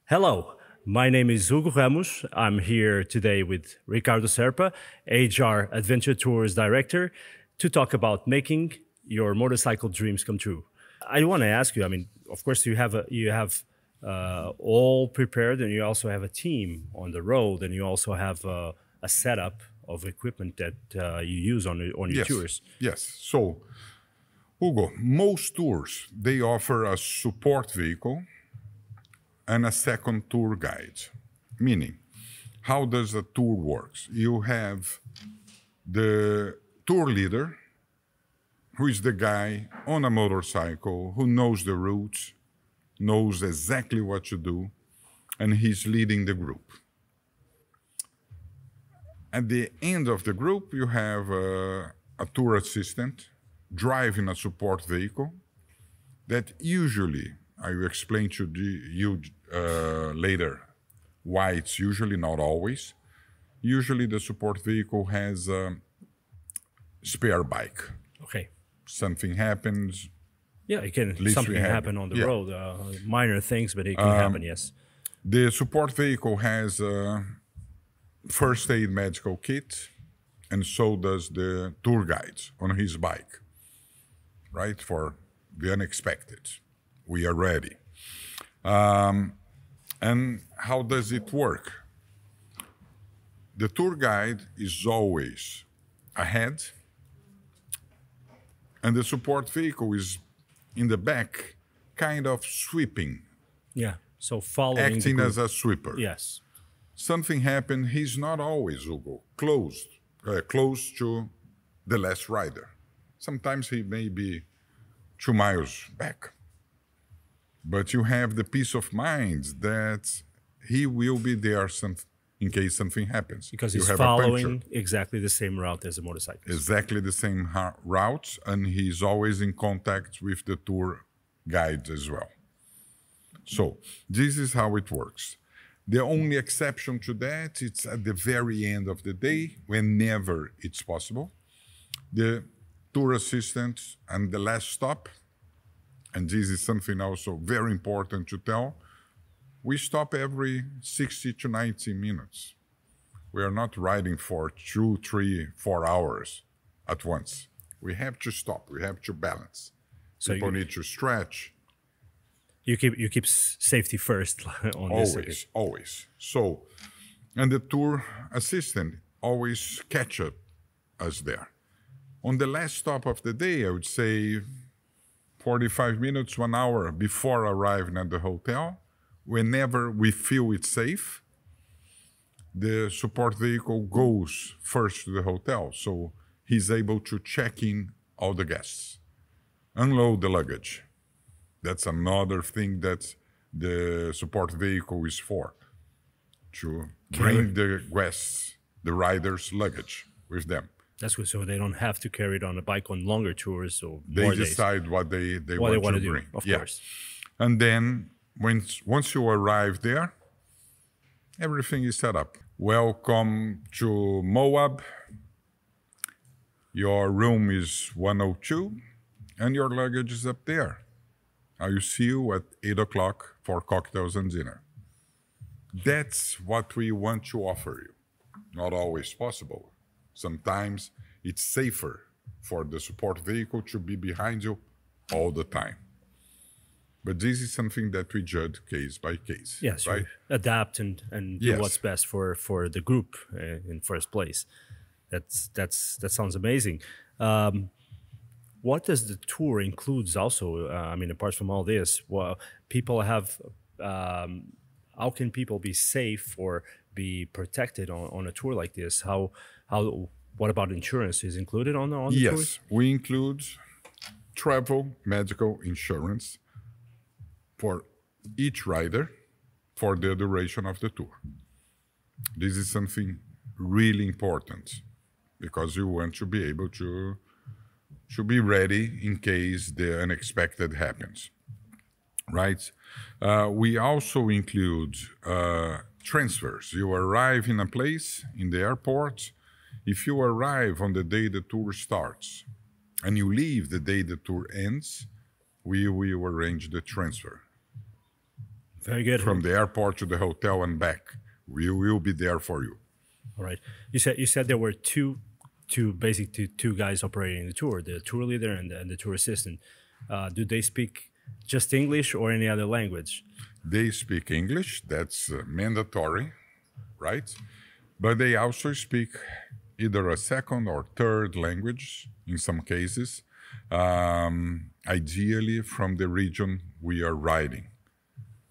Hello, my name is Hugo Ramos. I'm here today with Ricardo Serpa, HR Adventure Tours Director, to talk about making your motorcycle dreams come true. I want to ask you. I mean, of course, you have all prepared, and you also have a team on the road, and you also have a setup of equipment that you use on your Yes, tours. yes. So, Hugo, most tours, they offer a support vehicle and a second tour guide. Meaning, how does a tour works? You have the tour leader, who is the guy on a motorcycle who knows the routes, knows exactly what to do, and he's leading the group. At the end of the group, you have a tour assistant driving a support vehicle that usually, I will explain to you later why it's usually, not always. Usually the support vehicle has a spare bike. Okay. Something happens, Yeah, it can least something we have happen it. on the Yeah. road, minor things, but it can happen. Yes. the support vehicle has a first aid medical kit, and so does the tour guide on his bike, right? For the unexpected. We are ready. And how does it work? The tour guide is always ahead, and the support vehicle is in the back, kind of sweeping, Yeah. So following the acting group. as a sweeper. Yes. Something happened, he's not always, Hugo, close to the last rider. Sometimes he may be 2 miles back. But you have the peace of mind that he will be there in case something happens. Because you he's have a puncture. following exactly the same route as a motorcycle. Exactly the same routes, and he's always in contact with the tour guide as well. So this is how it works. The only exception to that, it's at the very end of the day, whenever it's possible. The tour assistant and the last stop, and this is something also very important to tell, we stop every 60 to 90 minutes. We are not riding for 2, 3, 4 hours at once. We have to stop. We have to balance. So People need to stretch. You keep safety first on this. Always, always. So, and the tour assistant always catch us there. On the last stop of the day, I would say 45 minutes, 1 hour before arriving at the hotel, whenever we feel it's safe, the support vehicle goes first to the hotel. So he's able to check in all the guests, unload the luggage. That's another thing that the support vehicle is for, to bring the guests, the riders' luggage with them. That's good. So they don't have to carry it on a bike on longer tours or They more days. decide what they What they want want to to do, bring. of Yeah. course. And then once you arrive there, everything is set up. Welcome to Moab. Your room is 102, and your luggage is up there. I will see you at 8 o'clock for cocktails and dinner. That's what we want to offer you. Not always possible. Sometimes it's safer for the support vehicle to be behind you all the time. But this is something that we judge case by case. Yes, right? you adapt and do Yes. what's best for the group in first place. That sounds amazing. What does the tour includes also? I mean, apart from all this, well, people have. How can people be safe or be protected on a tour like this? What about insurance? Is included on the tour? Yes, we include travel medical insurance for each rider for the duration of the tour. This is something really important because you want to be able to be ready in case the unexpected happens, right? We also include transfers. You arrive in a place in the airport. If you arrive on the day the tour starts and you leave the day the tour ends, we will arrange the transfer Very good. from the airport to the hotel and back. We will be there for you. All right. You said there were two guys operating the tour, the tour leader and the tour assistant. Do they speak just English or any other language? They speak English, that's mandatory, right? But they also speak either a second or third language in some cases, ideally from the region we are riding.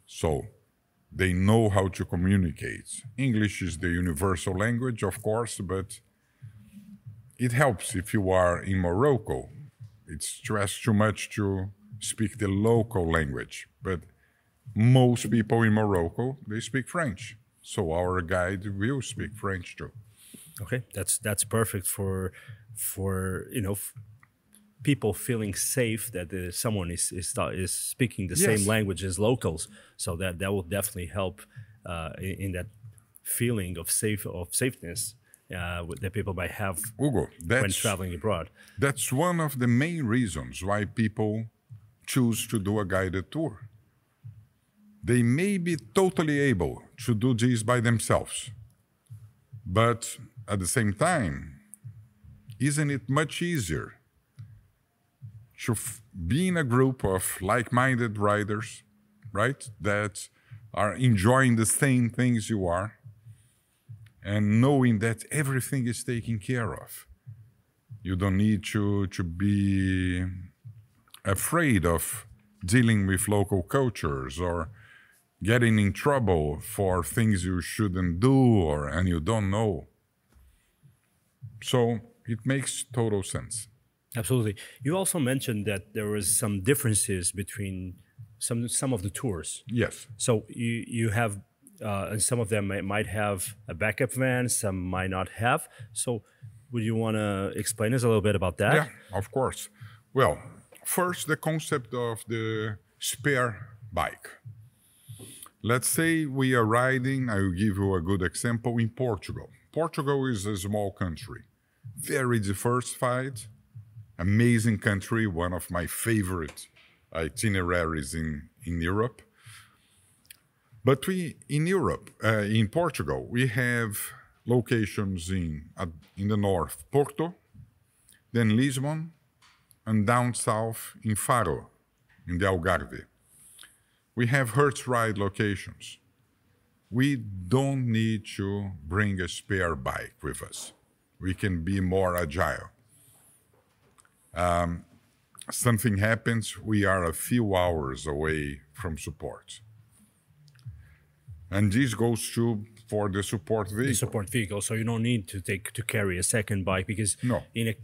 So they know how to communicate. English is the universal language, of course, but it helps if you are in Morocco. It's stressed too much to speak the local language, but most people in Morocco, they speak French. So our guide will speak French too. Okay, that's perfect for people feeling safe that someone is speaking the Yes. same language as locals. So that will definitely help in that feeling of safeness that people might have Hugo, when traveling abroad. that's one of the main reasons why people choose to do a guided tour. They may be totally able to do this by themselves, but at the same time, isn't it much easier to be in a group of like-minded riders, right, that are enjoying the same things you are, and knowing that everything is taken care of? You don't need to be afraid of dealing with local cultures or getting in trouble for things you shouldn't do and you don't know. So it makes total sense. Absolutely. You also mentioned that there was some differences between some of the tours. Yes. So you have, and some of them might have a backup van, some might not have. So would you want to explain us a little bit about that? Yeah, of course. Well, first, the concept of the spare bike. Let's say we are riding, I will give you a good example, in Portugal. Portugal is a small country, very diversified, amazing country, one of my favorite itineraries in Europe. But in Portugal, we have locations in the north, Porto, then Lisbon, and down south in Faro, in the Algarve. We have Hertz ride locations. We don't need to bring a spare bike with us. We can be more agile. Something happens, we are a few hours away from support. And this goes true for the support vehicle. The support vehicle. So you don't need to carry a second bike because No. in a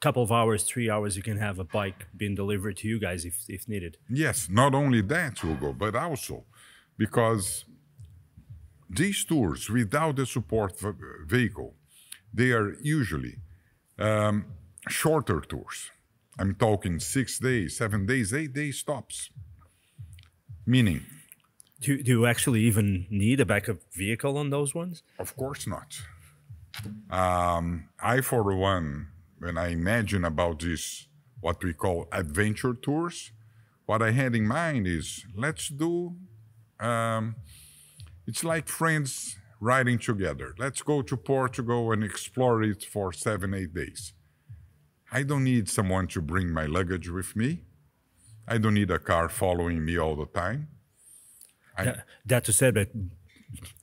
couple of hours, 3 hours, you can have a bike being delivered to you guys if needed. Yes, not only that, Hugo, but also because these tours without the support vehicle, they are usually shorter tours. I'm talking 6 days, 7 days, 8 days tops. Meaning, Do you actually even need a backup vehicle on those ones? of course not. I, for one, when I imagine about this, what we call adventure tours, what I had in mind is let's do, it's like friends riding together. Let's go to Portugal and explore it for 7, 8 days. I don't need someone to bring my luggage with me. I don't need a car following me all the time. That to say that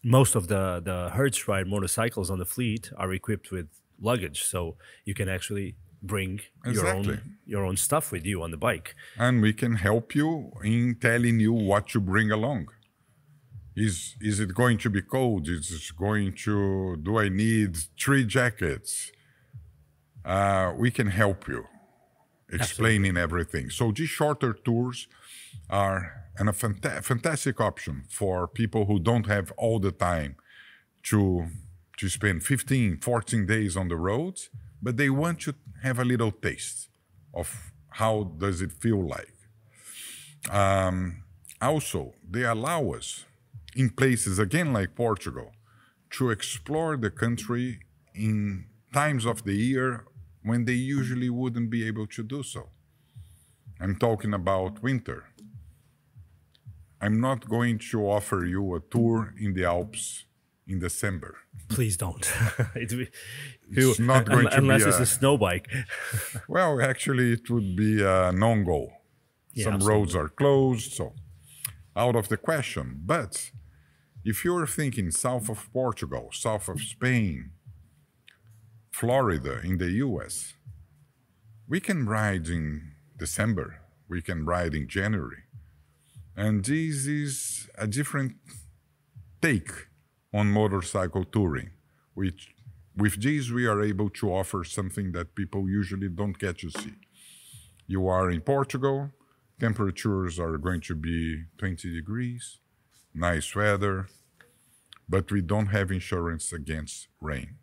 most of the Hertz ride motorcycles on the fleet are equipped with luggage, so you can actually bring Exactly. your own stuff with you on the bike. And we can help you in telling you what to bring along. Is it going to be cold? Do I need 3 jackets? We can help you explaining everything. So these shorter tours are a fantastic option for people who don't have all the time to spend 15, 14 days on the roads, but they want to have a little taste of how does it feel like. Also, they allow us in places, again, like Portugal, to explore the country in times of the year when they usually wouldn't be able to do so. I'm talking about winter. I'm not going to offer you a tour in the Alps in December. Please don't. It's not going to unless be it's a snow bike. Well, actually, it would be a non-go. Yeah, Some absolutely. roads are closed, so out of the question. But if you're thinking south of Portugal, south of Spain, Florida, in the US, we can ride in December, we can ride in January. And this is a different take on motorcycle touring. Which, with this, we are able to offer something that people usually don't get to see. You are in Portugal, temperatures are going to be 20 degrees, nice weather, but we don't have insurance against rain.